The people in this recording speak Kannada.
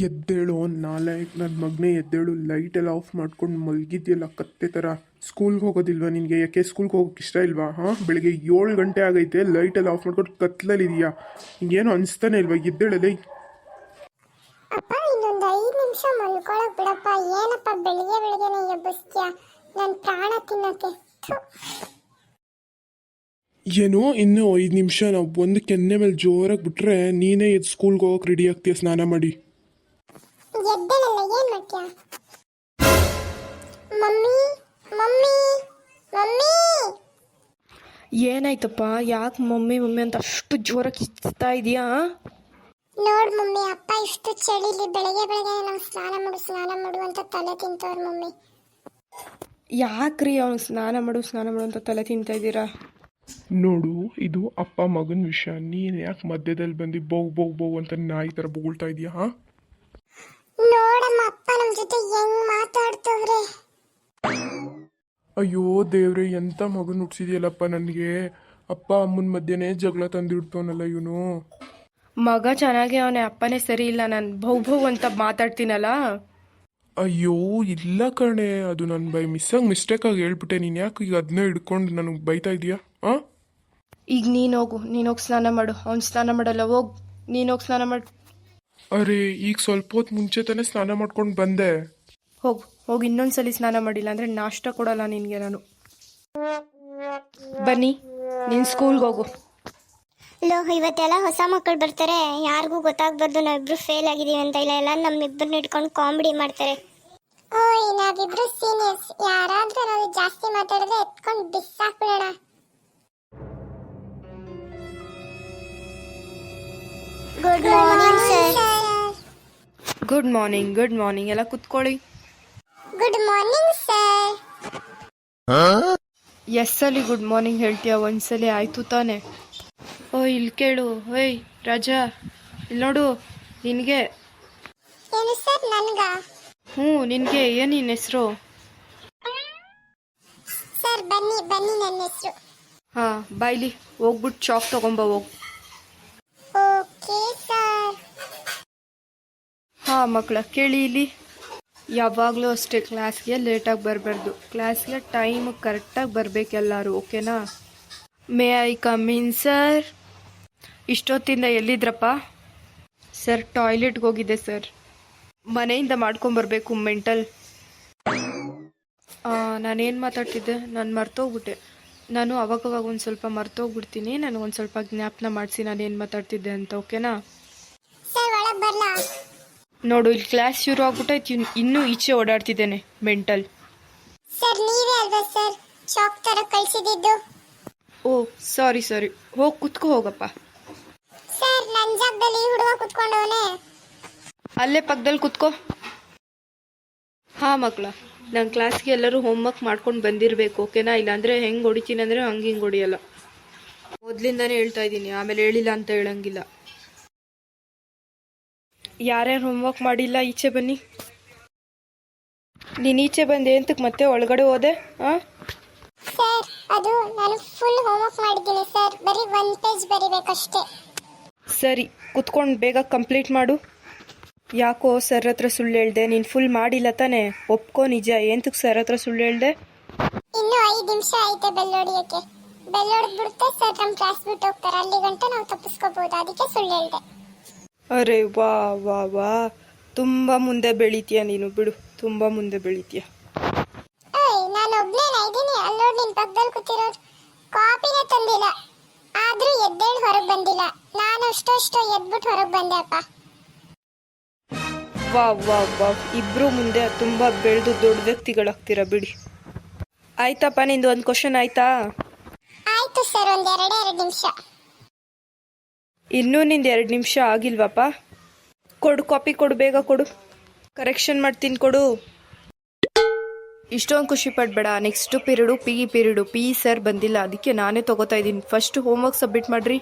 ಎದ್ದೇಳು ನಾಲಾಯಕ್ ನನ್ನ ಮಗನೇ ಎದ್ದೇಳು. ಲೈಟ್ ಎಲ್ಲ ಆಫ್ ಮಾಡ್ಕೊಂಡು ಮಲಗಿದ್ಯಲ್ಲ ಕತ್ತೆ ಥರ. ಸ್ಕೂಲ್ಗೆ ಹೋಗೋದಿಲ್ವಾ ನಿನಗೆ? ಯಾಕೆ ಸ್ಕೂಲ್ಗೆ ಹೋಗೋಕೆ ಇಷ್ಟ ಇಲ್ವಾ? ಬೆಳಿಗ್ಗೆ 7 ಗಂಟೆ ಆಗೈತೆ, ಲೈಟ್ ಎಲ್ಲ ಆಫ್ ಮಾಡ್ಕೊಂಡು ಕತ್ಲಲ್ಲಿದೆಯಾ? ಹಿಂಗೇನು ಅನಿಸ್ತಾನೆ ಇಲ್ವಾ? ಎದ್ದೇಳಲೇ. ಅಪ್ಪ ಇನ್ನೊಂದು 5 ನಿಮಿಷ ಮಲ್ಕೊಳಕ್ ಬಿಡಪ್ಪ. ಏನಪ್ಪ ಬೆಳಿಗ್ಗೆ ಬೆಳಿಗ್ಗೆನೆ ಎಬ್ಬಿಸ್ತೀಯ? ನನ್ನ ಪ್ರಾಣ ತಿನ್ನಕ್ಕೆ. ಏನು ಇನ್ನೂ 5 ನಿಮಿಷ? ನಾವು ಒಂದು ಕೆನ್ನೆ ಮೇಲೆ ಜೋರಾಗಿ ಬಿಟ್ರೆ ನೀನೇ ಎದ್ದು ಸ್ಕೂಲ್ಗೆ ಹೋಗೋಕೆ ರೆಡಿ ಆಗ್ತೀಯ ಸ್ನಾನ ಮಾಡಿ. ಎದ್ದೇಳಲ್ಲ, ಏನ್ ಮಾಡ್ತೀಯ? Mummy mummy mummy. ಏನಾಯ್ತಪ್ಪ? ಯಾಕೆ ಮಮ್ಮಿ ಮಮ್ಮಿ ಅಂತ ಅಷ್ಟು ಜೋರಾಗಿ ಕಿಚ್ತಾ ಇದೆಯಾ? ನೋಡ್ ಮಮ್ಮಿ, ಅಪ್ಪ ಇಷ್ಟು ಚಳಿಲಿ ಬೆಳಗ್ಗೆ ಬೆಳಗ್ಗೆ ನಂಗೆ ಸ್ನಾನ ಮಾಡು ಅಂತ ತಲೆ ತಿಂತವ್ರ ಮಮ್ಮಿ. ಯಾಕ್ರಿ ಅವ್ನಿಗೆ ಸ್ನಾನ ಮಾಡು ಅಂತ ತಲೆ ತಿಂತಾ ಇದ್ದೀರಾ? ನೋಡು, ಇದು ಅಪ್ಪ ಮಗನ ವಿಷಯ. ನೀನು ಯಾಕೆ ಮಧ್ಯದಲ್ಲಿ ಬಂದು ಬೌ ಅಂತ ನಾಯಿ ಥರ ಬೊಗಳ್ತಾ ಇದೀಯಾ? ನೋಡಮ್ಮ, ಅಪ್ಪ ನಮ್ಮ ಜೊತೆ ಹೆಂಗ್ ಮಾತಾಡ್ತವ್ರೆ. ಅಯ್ಯೋ ದೇವ್ರೆ, ಎಂಥ ಮಗನ ಹುಟ್ಟಿಸಿದ್ಯಲ್ಲಪ್ಪ ನನಗೆ. ಅಪ್ಪ ಅಮ್ಮನ ಮಧ್ಯೆನೇ ಜಗಳ ತಂದಿಡ್ತವನಲ್ಲ ಇವನು. ಮಗ ಚೆನ್ನಾಗಿ ಅವನೇ, ಅಪ್ಪನೇ ಸರಿ ಇಲ್ಲ. ನಾನು ಭೌ ಅಂತ ಮಾತಾಡ್ತೀನಲ್ಲ. ಅಯ್ಯೋ ಇಲ್ಲ ಕಣೆ, ಅದು ನನ್ನ ಬೈ ಮಿಸ್ಟೇಕಾಗಿ ಹೇಳ್ಬಿಟ್ಟೆ. ನೀನು ಯಾಕೆ ಈಗ ಅದನ್ನೇ ಹಿಡ್ಕೊಂಡು ನನಗೆ ಬೈತಾ ಇದೀಯಾ? ಈಗ ನೀನೋಗಿ ಸ್ನಾನ ಮಾಡು. ಅವ್ನು ಸ್ನಾನ ಮಾಡಲ್ಲ, ಹೋಗಿ ನೀನೋಗಿ ಸ್ನಾನ ಮಾಡು. ಅರೆ, ಈಗ ಸ್ವಲ್ಪ ಹೊತ್ತು ಮುಂಚೆ ತಾನೇ ಸ್ನಾನ ಮಾಡ್ಕೊಂಡು ಬಂದೆ. ಹೋಗಿ ಇನ್ನೊಂದ್ಸಲಿ ಸ್ನಾನ ಮಾಡಿಲ್ಲ ಅಂದರೆ ನಾಷ್ಟ ಕೊಡಲ್ಲ ನಿನಗೆ ನಾನು. ಬನ್ನಿ, ನೀನು ಸ್ಕೂಲ್ಗೆ ಹೋಗು. ಇವತ್ತೆಲ್ಲ ಹೊಸ ಮಕ್ಕಳು ಬರ್ತಾರೆ, ಯಾರಿಗೂ ಗೊತ್ತಾಗ್ಬಾರ್ದು ನಾವಿಬ್ರು ಫೇಲ್ ಆಗಿದೀವಿ ಅಂತ. ಇಲ್ಲ ಎಲ್ಲ ನಮ್ಮಿಬ್ಬರನ್ನ ಇಟ್ಕೊಂಡು ಕಾಮಿಡಿ ಮಾಡ್ತಾರೆ. ಓಯ್, ನಾವಿಬ್ರು ಸೀನಿಯರ್ಸ್, ಯಾರಾದ್ರೂ ನಾವು ಜಾಸ್ತಿ ಮಾತಾಡಿದ್ರೆ ಎತ್ಕೊಂಡು ಬಿಸಾಕ್ಬಿಡೋಣ. Good morning sir. Good morning ಎಲ್ಲ ಕುತ್ಕೊಳ್ಳಿ. Good morning sir. ಎಸ್ಸಲಿ ಗುಡ್ ಮಾರ್ನಿಂಗ್ ಹೇಳ್ತೀಯ? ಒಂದ್ಸಲಿ ಆಯ್ತು ತಾನೆ? ಓಯ್ ಇಲ್ಲಿ ಕೇಳು. ಓಯ್ ರಾಜಾ, ಇಲ್ಲಿ ನೋಡು. ನಿನಗೆ. ಏನು ಸರ್? ನನ್ಗ? ನಿನಗೆ. ಏನು ನಿನ್ನ ಹೆಸರು? ಸರ್ ಬನ್ನಿ ನನ್ನ ಹೆಸರು. ಬಾಯ್ಲಿ ಹೋಗ್ಬಿಟ್ಟು ಚಾಕ್ ತಗೊಂಬ ಹೋಗು. Okay sir. ಮಕ್ಕಳ ಕೇಳಿ ಇಲ್ಲಿ. ಯಾವಾಗಲೂ ಅಷ್ಟೇ, ಕ್ಲಾಸ್ಗೆ ಲೇಟಾಗಿ ಬರಬಾರ್ದು. ಕ್ಲಾಸ್ಗೆ ಟೈಮ್ ಕರೆಕ್ಟಾಗಿ ಬರಬೇಕು ಎಲ್ಲರೂ, ಓಕೆನಾ? May I come in sir? ಇಷ್ಟೊತ್ತಿಂದ ಎಲ್ಲಿದ್ರಪ್ಪ? ಸರ್ ಟಾಯ್ಲೆಟ್ಗೆ ಹೋಗಿದ್ದೆ ಸರ್. ಮನೆಯಿಂದ ಮಾಡ್ಕೊಂಬರ್ಬೇಕು ಮೆಂಟಲ್. ನಾನೇನು ಮಾತಾಡ್ತಿದ್ದೆ? ನಾನು ಮರ್ತೋಗ್ಬಿಟ್ಟೆ. ನಾನು ಅವಾಗವಾಗ ಒಂದು ಸ್ವಲ್ಪ ಮರ್ತೋಗ್ಬಿಡ್ತೀನಿ. ನನಗೊಂದು ಸ್ವಲ್ಪ ಜ್ಞಾಪನ ಮಾಡಿಸಿ ನಾನೇನು ಮಾತಾಡ್ತಿದ್ದೆ ಅಂತ, ಓಕೆನಾ? ಸರ್ ಒಳಗೆ ಬರಲಾ? ನೋಡು, ಇಲ್ಲಿ ಕ್ಲಾಸ್ ಶುರು ಆಗ್ಬಿಟ್ಟೈತಿ, ಇನ್ನೂ ಈಚೆ ಓಡಾಡ್ತಿದ್ದೇನೆ ಮೆಂಟಲ್. ಸರ್ ನೀವೇ ಅಲ್ವಾ ಸರ್ ಚಾಕ್ ತರ ಕಳಿಸಿದ್ದು? ಓ ಸಾರಿ. ಹೋಗಿ ಕುತ್ಕೋ ಹೋಗಪ್ಪ. ಸರ್ ನನ್ನ ಜಾಗದಲ್ಲಿ ಹುಡುಗ ಕುತ್ಕೊಂಡವನೇ. ಅಲ್ಲೇ ಪಕ್ಕದಲ್ಲಿ ಕುತ್ಕೋ. ಮಕ್ಕಳ, ನನ್ನ ಕ್ಲಾಸ್ಗೆ ಎಲ್ಲರೂ ಹೋಮ್ವರ್ಕ್ ಮಾಡ್ಕೊಂಡು ಬಂದಿರಬೇಕು, ಓಕೆನಾ? ಇಲ್ಲಾಂದರೆ ಹೆಂಗೆ ಹೊಡಿತೀನಿ ಅಂದರೆ ಹಂಗೆ ಹಿಂಗೆ ಹೊಡಿಯಲ್ಲ. ಮೊದಲಿಂದಾನೇ ಹೇಳ್ತಾ ಇದ್ದೀನಿ, ಆಮೇಲೆ ಹೇಳಿಲ್ಲ ಅಂತ ಹೇಳಂಗಿಲ್ಲ. ಯಾರ್ಯಾರು ಹೋಮ್ವರ್ಕ್ ಮಾಡಿಲ್ಲ ಈಚೆ ಬನ್ನಿ. ನೀನು ಈಚೆ ಬಂದೆ ಅಂತಕ್ಕೆ ಮತ್ತೆ ಒಳಗಡೆ ಹೋದೆ? ಸರ್ ಅದು ನಾನು ಫುಲ್ ಹೋಮ್ವರ್ಕ್ ಮಾಡಿದ್ದೀನಿ ಸರ್, ಬರೀ 1 ಪೇಜ್ ಬರಿಬೇಕಷ್ಟೇ. ಸರಿ, ಕುತ್ಕೊಂಡು ಬೇಗ ಕಂಪ್ಲೀಟ್ ಮಾಡು. ಯಾಕೋ ಸರ್ ಹತ್ರ ಸುಳ್ಳು ಹೇಳ್ದೆ? ನೀನು ಫುಲ್ ಮಾಡಿಲ್ಲ ತಾನೆ? ಒಪ್ಕೋ, ನಿಜ. ಎಂತಕ್ಕೆ ಸರ್ ಹತ್ರ ಸುಳ್ಳು ಹೇಳ್ದೆ? ಇನ್ನೂ 5 ನಿಮಿಷ ಐತೆ ಬೆಲ್ ಹೊಡಿಯೋಕ್ಕೆ. ಬೆಲ್ ಹೊಡೆದ್ಬಿಡುತ್ತೆ ಸರ್, ನಮ್ಮ ಕ್ಲಾಸ್ ಬಿಟ್ಟು ಹೋಗ್ತಾರೆ. ಅಲ್ಲಿ ಗಂಟ ನಾವು ತಪ್ಪಿಸ್ಕೋಬಹುದು, ಅದಕ್ಕೆ ಸುಳ್ಳು ಹೇಳ್ದೆ. ಅರೆ ವಾ, ತುಂಬ ಮುಂದೆ ಬೆಳಿತೀಯ ನೀನು, ಬಿಡು. ತುಂಬ ಮುಂದೆ ಬೆಳಿತೀಯ. ನಾನು ಒಬ್ನೇನ ಇದ್ದೀನಿ? ಅಲ್ಲೋಡ್ ನಿನ್ ಪಕ್ಕದಲ್ಲಿ ಕೂತಿರೋರು ಕಾಪಿನೇ ತಂದಿಲ್ಲ, ಆದ್ರೂ ಎದ್ದೇಳಿ ಹೊರಗೆ ಬಂದಿಲ್ಲ. ನಾನು ಅಷ್ಟೋ ಎದ್ಬಿಟ್ಟು ಹೊರಗೆ ಬಂದೆ ಅಪ್ಪ. ವಾ, ಇಬ್ರು ಮುಂದೆ ತುಂಬ ಬೆಳೆದು ದೊಡ್ಡ ವ್ಯಕ್ತಿಗಳಾಗ್ತೀರಾ, ಬಿಡಿ. ಆಯ್ತಪ್ಪ, ನಿಂದು ಒಂದು ಕ್ವಶನ್ ಆಯ್ತಾ? ಆಯ್ತು ಸರ್, ಒಂದು 2 ನಿಮಿಷ. ಇನ್ನೂ ನಿಂದು 2 ನಿಮಿಷ ಆಗಿಲ್ವಪ್ಪ? ಕೊಡು, ಕಾಪಿ ಕೊಡು, ಬೇಗ ಕೊಡು. ಕರೆಕ್ಷನ್ ಮಾಡ್ತೀನಿ, ಕೊಡು. ಇಷ್ಟೊಂದು ಖುಷಿ ಪಡಬೇಡ. ನೆಕ್ಸ್ಟ್ ಪೀರಿಯಡು ಪಿ ಸರ್ ಬಂದಿಲ್ಲ, ಅದಕ್ಕೆ ನಾನೇ ತಗೋತಾ ಇದ್ದೀನಿ. ಫಸ್ಟ್ ಹೋಮ್ವರ್ಕ್ ಸಬ್ಮಿಟ್ ಮಾಡ್ರಿ.